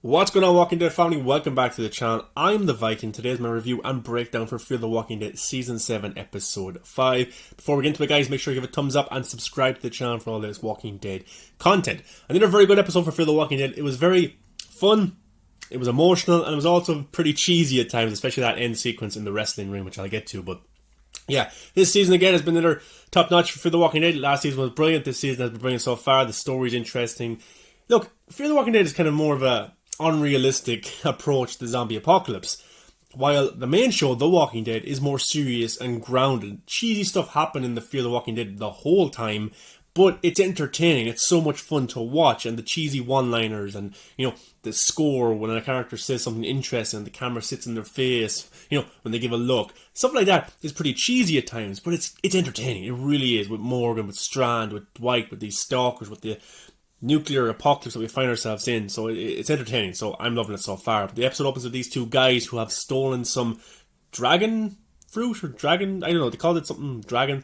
What's going on, Walking Dead family? Welcome back to the channel. I'm the Viking. Today is my review and breakdown for Fear the Walking Dead Season 7, Episode 5. Before we get into it, guys, make sure you give a thumbs up and subscribe to the channel for all this Walking Dead content. Another very good episode for Fear the Walking Dead. It was very fun, it was emotional, and it was also pretty cheesy at times, especially that end sequence in the wrestling ring, which I'll get to, but yeah, this season again has been another top-notch for Fear the Walking Dead. Last season was brilliant, this season has been brilliant so far. The story's interesting. Look, Fear the Walking Dead is kind of more of a unrealistic approach to the zombie apocalypse, while the main show, The Walking Dead, is more serious and grounded. Cheesy stuff happened in the Fear the Walking Dead the whole time, but it's entertaining. It's so much fun to watch, and the cheesy one-liners and, you know, the score when a character says something interesting and the camera sits in their face, you know, when they give a look. Stuff like that is pretty cheesy at times, but it's entertaining. It really is, with Morgan, with Strand, with Dwight, with these stalkers, with the nuclear apocalypse that we find ourselves in. So it's entertaining, so I'm loving it so far. But the episode opens with these two guys who have stolen some dragon fruit or dragon, I don't know, they called it something dragon.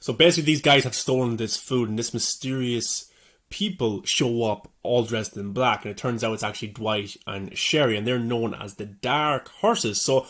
So basically these guys have stolen this food, and this mysterious people show up all dressed in black, and it turns out it's actually Dwight and Sherry, and they're known as the Dark Horses. So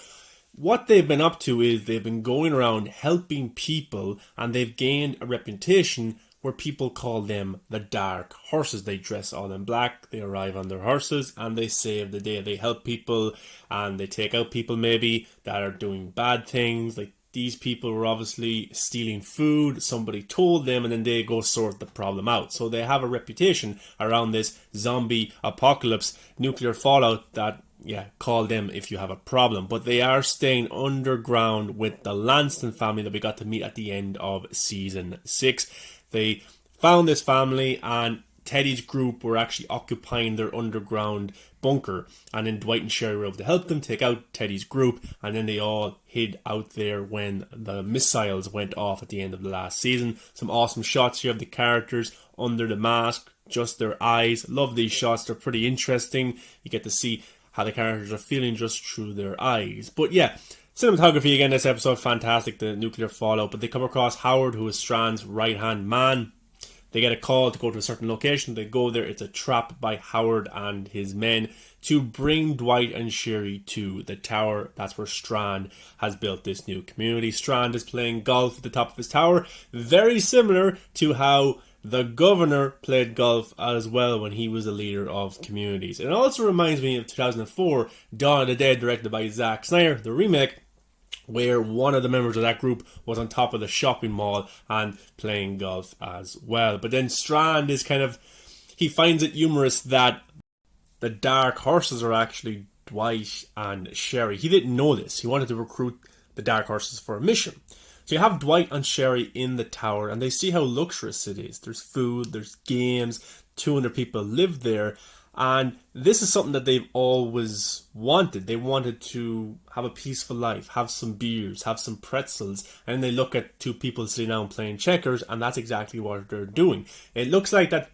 what they've been up to is they've been going around helping people, and they've gained a reputation where people call them the Dark Horses. They dress all in black, they arrive on their horses, and they save the day. They help people, and they take out people maybe that are doing bad things. Like, these people were obviously stealing food, somebody told them, and then they go sort the problem out. So they have a reputation around this zombie apocalypse, nuclear fallout, that, yeah, call them if you have a problem. But they are staying underground with the Lanston family that we got to meet at the end of Season 6. They found this family, and Teddy's group were actually occupying their underground bunker, and then Dwight and Sherry were able to help them take out Teddy's group, and then they all hid out there when the missiles went off at the end of the last season. Some awesome shots here of the characters under the mask, just their eyes. Love these shots, they're pretty interesting. You get to see how the characters are feeling just through their eyes. But yeah, cinematography again this episode, fantastic, the nuclear fallout. But they come across Howard, who is Strand's right-hand man. They get a call to go to a certain location. They go there. It's a trap by Howard and his men to bring Dwight and Sherry to the tower. That's where Strand has built this new community. Strand is playing golf at the top of his tower, very similar to how the governor played golf as well when he was a leader of communities. It also reminds me of 2004, Dawn of the Dead, directed by Zack Snyder, the remake, where one of the members of that group was on top of the shopping mall and playing golf as well. But then Strand is kind of, he finds it humorous that the Dark Horses are actually Dwight and Sherry. He didn't know this. He wanted to recruit the Dark Horses for a mission. So you have Dwight and Sherry in the tower, and they see how luxurious it is. There's food, there's games, 200 people live there. And this is something that they've always wanted. They wanted to have a peaceful life, have some beers, have some pretzels, and they look at two people sitting down playing checkers, and that's exactly what they're doing. It looks like that,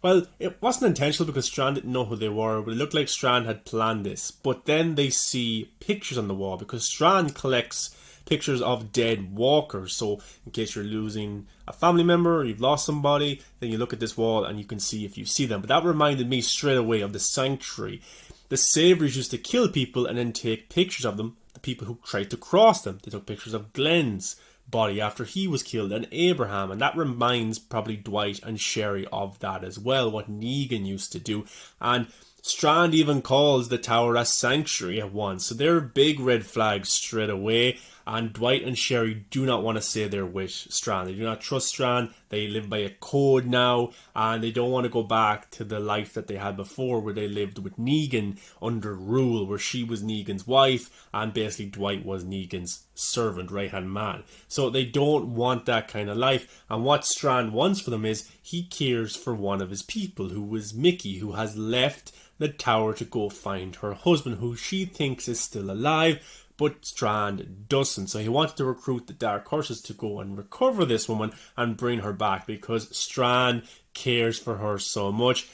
well, it wasn't intentional because Strand didn't know who they were, but it looked like Strand had planned this. But then they see pictures on the wall, because Strand collects pictures of dead walkers. So in case you're losing a family member or you've lost somebody, then you look at this wall and you can see if you see them. But that reminded me straight away of the Sanctuary. The Savories used to kill people and then take pictures of them, the people who tried to cross them. They took pictures of Glenn's body after he was killed, and Abraham, and that reminds probably Dwight and Sherry of that as well, what Negan used to do. And Strand even calls the tower a sanctuary at once, so they're big red flags straight away. And Dwight and Sherry do not want to say they're with Strand. They do not trust Strand. They live by a code now, and they don't want to go back to the life that they had before, where they lived with Negan under rule, where she was Negan's wife and basically Dwight was Negan's servant, right-hand man. So they don't want that kind of life. And what Strand wants for them is he cares for one of his people, who was Mickey, who has left the tower to go find her husband, who she thinks is still alive, but Strand doesn't. So he wanted to recruit the Dark Horses to go and recover this woman and bring her back, because Strand cares for her so much.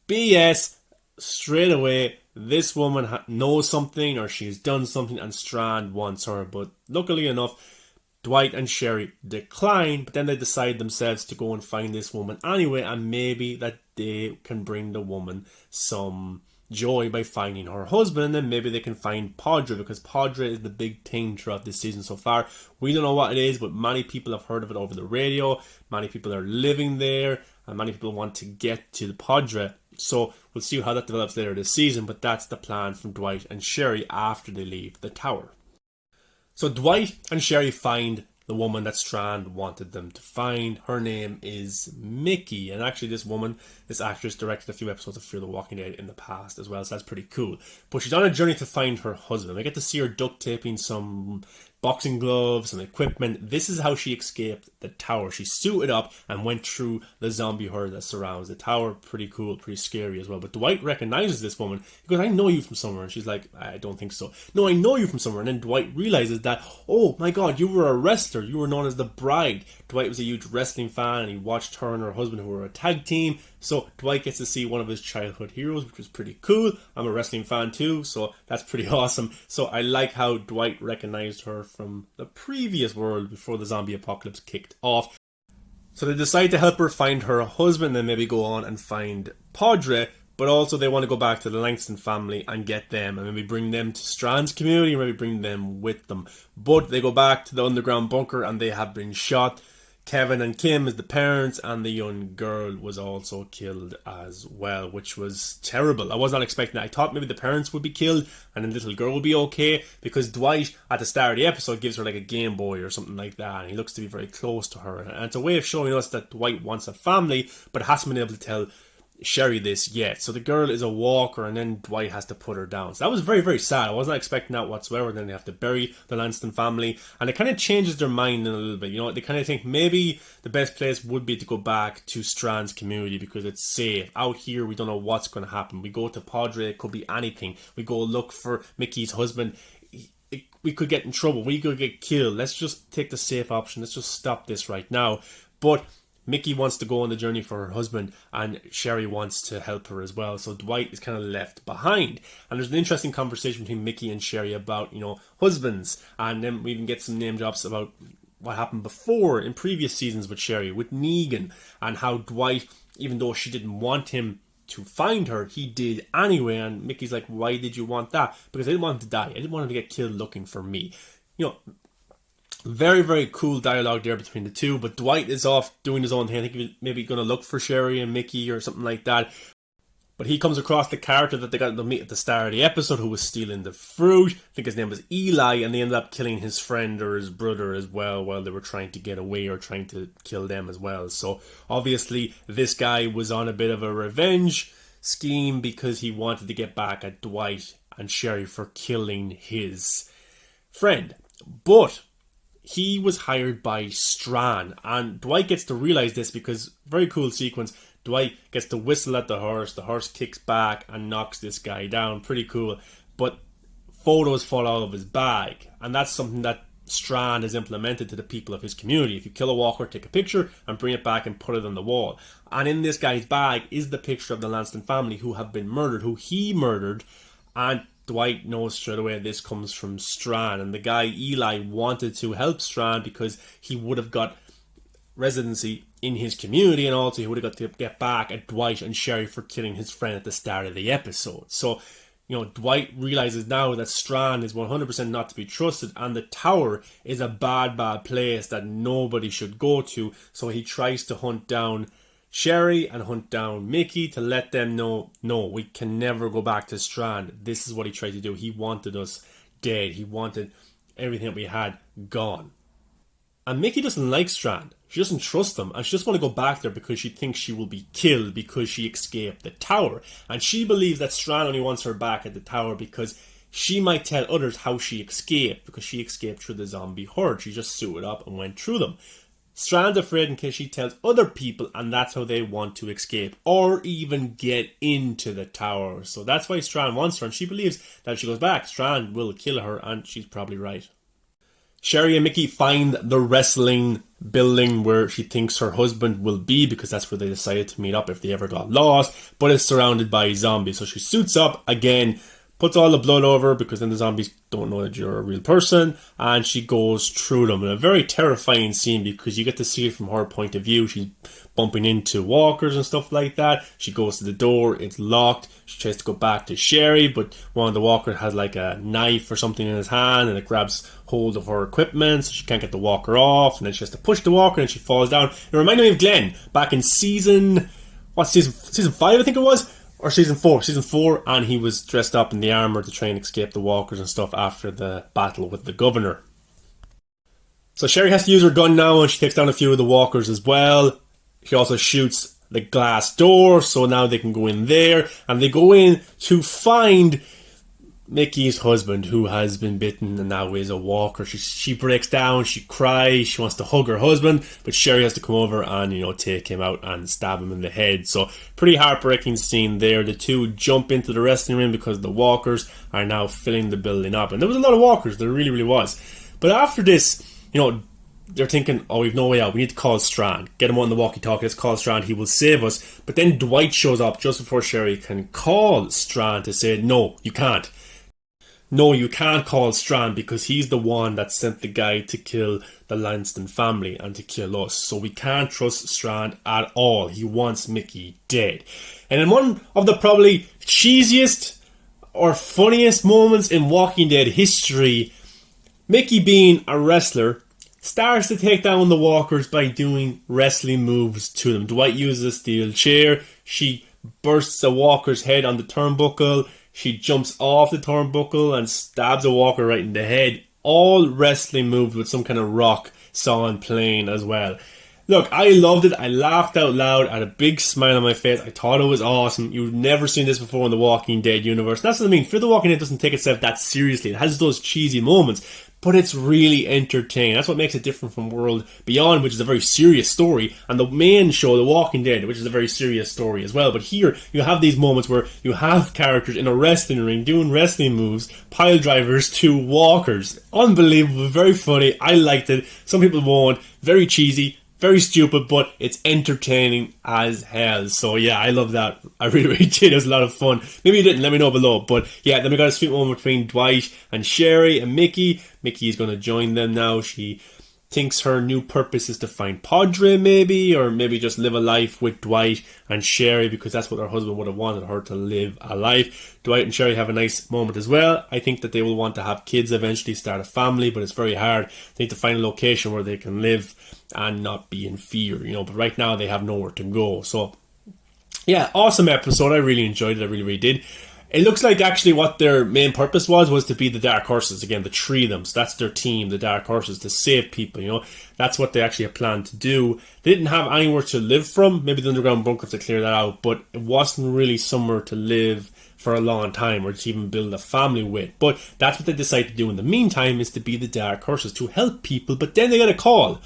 BS, straight away, this woman knows something, or she's done something, and Strand wants her. But luckily enough, Dwight and Sherry decline, but then they decide themselves to go and find this woman anyway, and maybe that they can bring the woman some joy by finding her husband, and then maybe they can find Padre, because Padre is the big thing throughout this season so far. We don't know what it is, but many people have heard of it over the radio. Many people are living there, and many people want to get to the Padre. So we'll see how that develops later this season, but that's the plan from Dwight and Sherry after they leave the tower. So Dwight and Sherry find the woman that Strand wanted them to find. Her name is Mickey, and actually this actress directed a few episodes of Fear the Walking Dead in the past as well, so that's pretty cool. But she's on a journey to find her husband. We get to see her duct taping some boxing gloves and equipment. This is how she escaped the tower. She suited up and went through the zombie herd that surrounds the tower. Pretty cool, pretty scary as well. But Dwight recognizes this woman. He goes, I know you from somewhere. And she's like, I don't think so. No, I know you from somewhere. And then Dwight realizes that, oh my god, you were a wrestler. You were known as the Bride. Dwight was a huge wrestling fan, and he watched her and her husband, who were a tag team. So Dwight gets to see one of his childhood heroes, which was pretty cool. I'm a wrestling fan too, so that's pretty awesome. So I like how Dwight recognized her from the previous world before the zombie apocalypse kicked off. So they decide to help her find her husband, then maybe go on and find Padre. But also they want to go back to the Langston family and get them, and maybe bring them to Strand's community, or maybe bring them with them. But they go back to the underground bunker and they have been shot. Kevin and Kim as the parents, and the young girl was also killed as well, which was terrible. I was not expecting that. I thought maybe the parents would be killed and the little girl would be okay, because Dwight at the start of the episode gives her like a Game Boy or something like that, and he looks to be very close to her. And it's a way of showing us that Dwight wants a family, but hasn't been able to tell Sherry this yet. So the girl is a walker, and then Dwight has to put her down. So that was very, very sad. I wasn't expecting that whatsoever. Then they have to bury the Lanston family, and it kind of changes their mind in a little bit. You know, they kind of think maybe the best place would be to go back to Strand's community because it's safe. Out here, we don't know what's going to happen. We go to Padre, it could be anything. We go look for Mickey's husband. We could get in trouble. We could get killed. Let's just take the safe option. Let's just stop this right now. But Mickey wants to go on the journey for her husband, and Sherry wants to help her as well. So Dwight is kind of left behind. And there's an interesting conversation between Mickey and Sherry about, you know, husbands. And then we even get some name drops about what happened before in previous seasons with Sherry, with Negan, and how Dwight, even though she didn't want him to find her, he did anyway. And Mickey's like, why did you want that? Because I didn't want him to die. I didn't want him to get killed looking for me. You know, very, very cool dialogue there between the two, but Dwight is off doing his own thing. I think he's maybe going to look for Sherry and Mickey or something like that. But he comes across the character that they got to meet at the start of the episode, who was stealing the fruit. I think his name was Eli, and they ended up killing his friend or his brother as well while they were trying to get away, or trying to kill them as well. So obviously this guy was on a bit of a revenge scheme because he wanted to get back at Dwight and Sherry for killing his friend. But he was hired by Strand, and Dwight gets to realize this because, very cool sequence, Dwight gets to whistle at the horse kicks back and knocks this guy down, pretty cool, but photos fall out of his bag, and that's something that Strand has implemented to the people of his community. If you kill a walker, take a picture and bring it back and put it on the wall. And in this guy's bag is the picture of the Lanston family who have been murdered, who he murdered, and Dwight knows straight away this comes from Strand, and the guy Eli wanted to help Strand because he would have got residency in his community, and also he would have got to get back at Dwight and Sherry for killing his friend at the start of the episode. So, you know, Dwight realizes now that Strand is 100% not to be trusted, and the tower is a bad, bad place that nobody should go to. So he tries to hunt down Sherry and hunt down Mickey to let them know, no, we can never go back to Strand. This is what he tried to do. He wanted us dead. He wanted everything that we had gone. And Mickey doesn't like Strand. She doesn't trust him, and she just wants to go back there because she thinks she will be killed because she escaped the tower. And she believes that Strand only wants her back at the tower because she might tell others how she escaped, because she escaped through the zombie herd. She just suited up and went through them. Strand's afraid in case she tells other people, and that's how they want to escape or even get into the tower. So that's why Strand wants her, and she believes that if she goes back, Strand will kill her, and she's probably right. Sherry and Mickey find the wrestling building where she thinks her husband will be, because that's where they decided to meet up if they ever got lost, but it's surrounded by zombies. So she suits up again, puts all the blood over because then the zombies don't know that you're a real person, and she goes through them in a very terrifying scene because you get to see it from her point of view. She's bumping into walkers and stuff like that. She goes to the door, it's locked. She tries to go back to Sherry, but one of the walkers has like a knife or something in his hand, and it grabs hold of her equipment, so she can't get the walker off, and then she has to push the walker and she falls down. It reminded me of Glenn back in season 5 I think it was, or season 4, and he was dressed up in the armour to try and escape the walkers and stuff after the battle with the governor. So Sherry has to use her gun now, and she takes down a few of the walkers as well. She also shoots the glass door, so now they can go in there, and they go in to find Mickey's husband, who has been bitten and now is a walker. She breaks down, she cries, she wants to hug her husband, but Sherry has to come over and, take him out and stab him in the head. So, pretty heartbreaking scene there. The two jump into the wrestling ring because the walkers are now filling the building up. And there was a lot of walkers, there really, really was. But after this, they're thinking, oh, we've no way out. We need to call Strand. Get him on the walkie-talkie. Let's call Strand. He will save us. But then Dwight shows up just before Sherry can call Strand to say, no, you can't. No, you can't call Strand because he's the one that sent the guy to kill the Lanston family and to kill us. So we can't trust Strand at all. He wants Mickey dead. And in one of the probably cheesiest or funniest moments in Walking Dead history, Mickey, being a wrestler, starts to take down the walkers by doing wrestling moves to them. Dwight uses a steel chair. She bursts a walker's head on the turnbuckle. She jumps off the turnbuckle and stabs a walker right in the head. All wrestling moves with some kind of rock song playing as well. Look, I loved it. I laughed out loud. I had a big smile on my face. I thought it was awesome. You've never seen this before in the Walking Dead universe. That's what I mean. Fear the Walking Dead doesn't take itself that seriously. It has those cheesy moments, but it's really entertaining. That's what makes it different from World Beyond, which is a very serious story, and the main show, The Walking Dead, which is a very serious story as well. But here, you have these moments where you have characters in a wrestling ring doing wrestling moves, pile drivers to walkers. Unbelievable, very funny. I liked it. Some people won't. Very cheesy, very stupid, but it's entertaining as hell. So yeah, I love that. I really, really did. It was a lot of fun. Maybe you didn't, let me know below. But yeah, then we got a sweet moment between Dwight and Sherry and Mickey. Mickey is going to join them now. She thinks her new purpose is to find Padre, maybe, or maybe just live a life with Dwight and Sherry, because that's what her husband would have wanted her to live a life. Dwight and Sherry have a nice moment as well. I think that they will want to have kids eventually, start a family, but it's very hard. They need to find a location where they can live and not be in fear, but right now they have nowhere to go. So yeah, awesome episode. I really enjoyed it. I really, really did. It looks like actually what their main purpose was to be the Dark Horses. Again, the three of them. So that's their team, the Dark Horses, to save people, That's what they actually had planned to do. They didn't have anywhere to live from. Maybe the underground bunker to clear that out. But it wasn't really somewhere to live for a long time or to even build a family with. But that's what they decided to do in the meantime, is to be the Dark Horses, to help people. But then they got a call.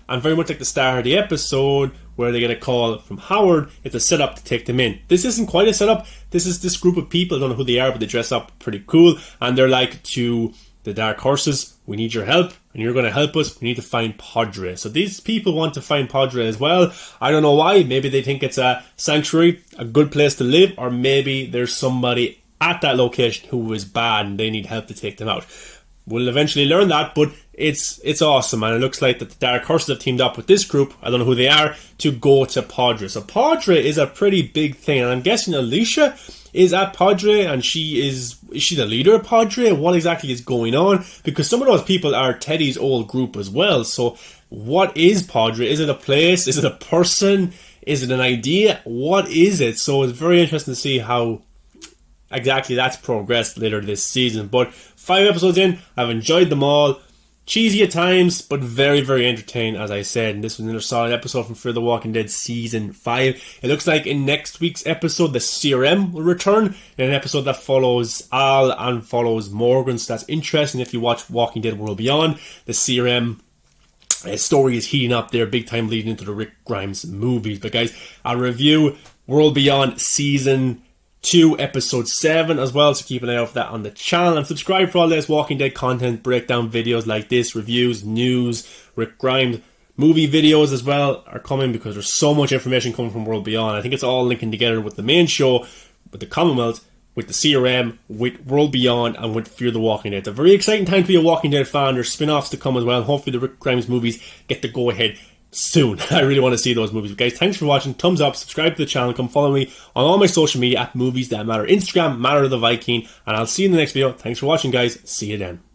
And very much like the start of the episode, where they get a call from Howard, it's a setup to take them in. This isn't quite a setup. This is this group of people. I don't know who they are, but they dress up pretty cool. And they're like to the Dark Horses, we need your help, and you're going to help us. We need to find Padre. So these people want to find Padre as well. I don't know why. Maybe they think it's a sanctuary, a good place to live, or maybe there's somebody at that location who is bad and they need help to take them out. We'll eventually learn that, but it's awesome, and it looks like that the Dark Horses have teamed up with this group, I don't know who they are, to go to Padre. So Padre is a pretty big thing, and I'm guessing Alicia is at Padre, and is she the leader of Padre? What exactly is going on? Because some of those people are Teddy's old group as well. So what is Padre? Is it a place? Is it a person? Is it an idea? What is it? So it's very interesting to see how exactly that's progressed later this season. But 5 episodes in, I've enjoyed them all. Cheesy at times, but very, very entertaining, as I said. And this was another solid episode from Fear the Walking Dead Season 5. It looks like in next week's episode, the CRM will return in an episode that follows Al and follows Morgan. So that's interesting if you watch Walking Dead World Beyond. The CRM story is heating up there big time, leading into the Rick Grimes movies. But guys, I'll review World Beyond Season 2 episode 7 as well, so keep an eye out for that on the channel, and subscribe for all this Walking Dead content, breakdown videos like this, reviews, news, Rick Grimes movie videos as well are coming, because there's so much information coming from World Beyond. I think it's all linking together with the main show, with the Commonwealth, with the CRM, with World Beyond, and with Fear the Walking Dead. It's a very exciting time to be a Walking Dead fan. There's spin-offs to come as well. Hopefully the Rick Grimes movies get the go-ahead soon. I really want to see those movies. But guys, thanks for watching. Thumbs up, subscribe to the channel, come follow me on all my social media at Movies That Matter. Instagram, Maher the Viking, and I'll see you in the next video. Thanks for watching, guys. See you then.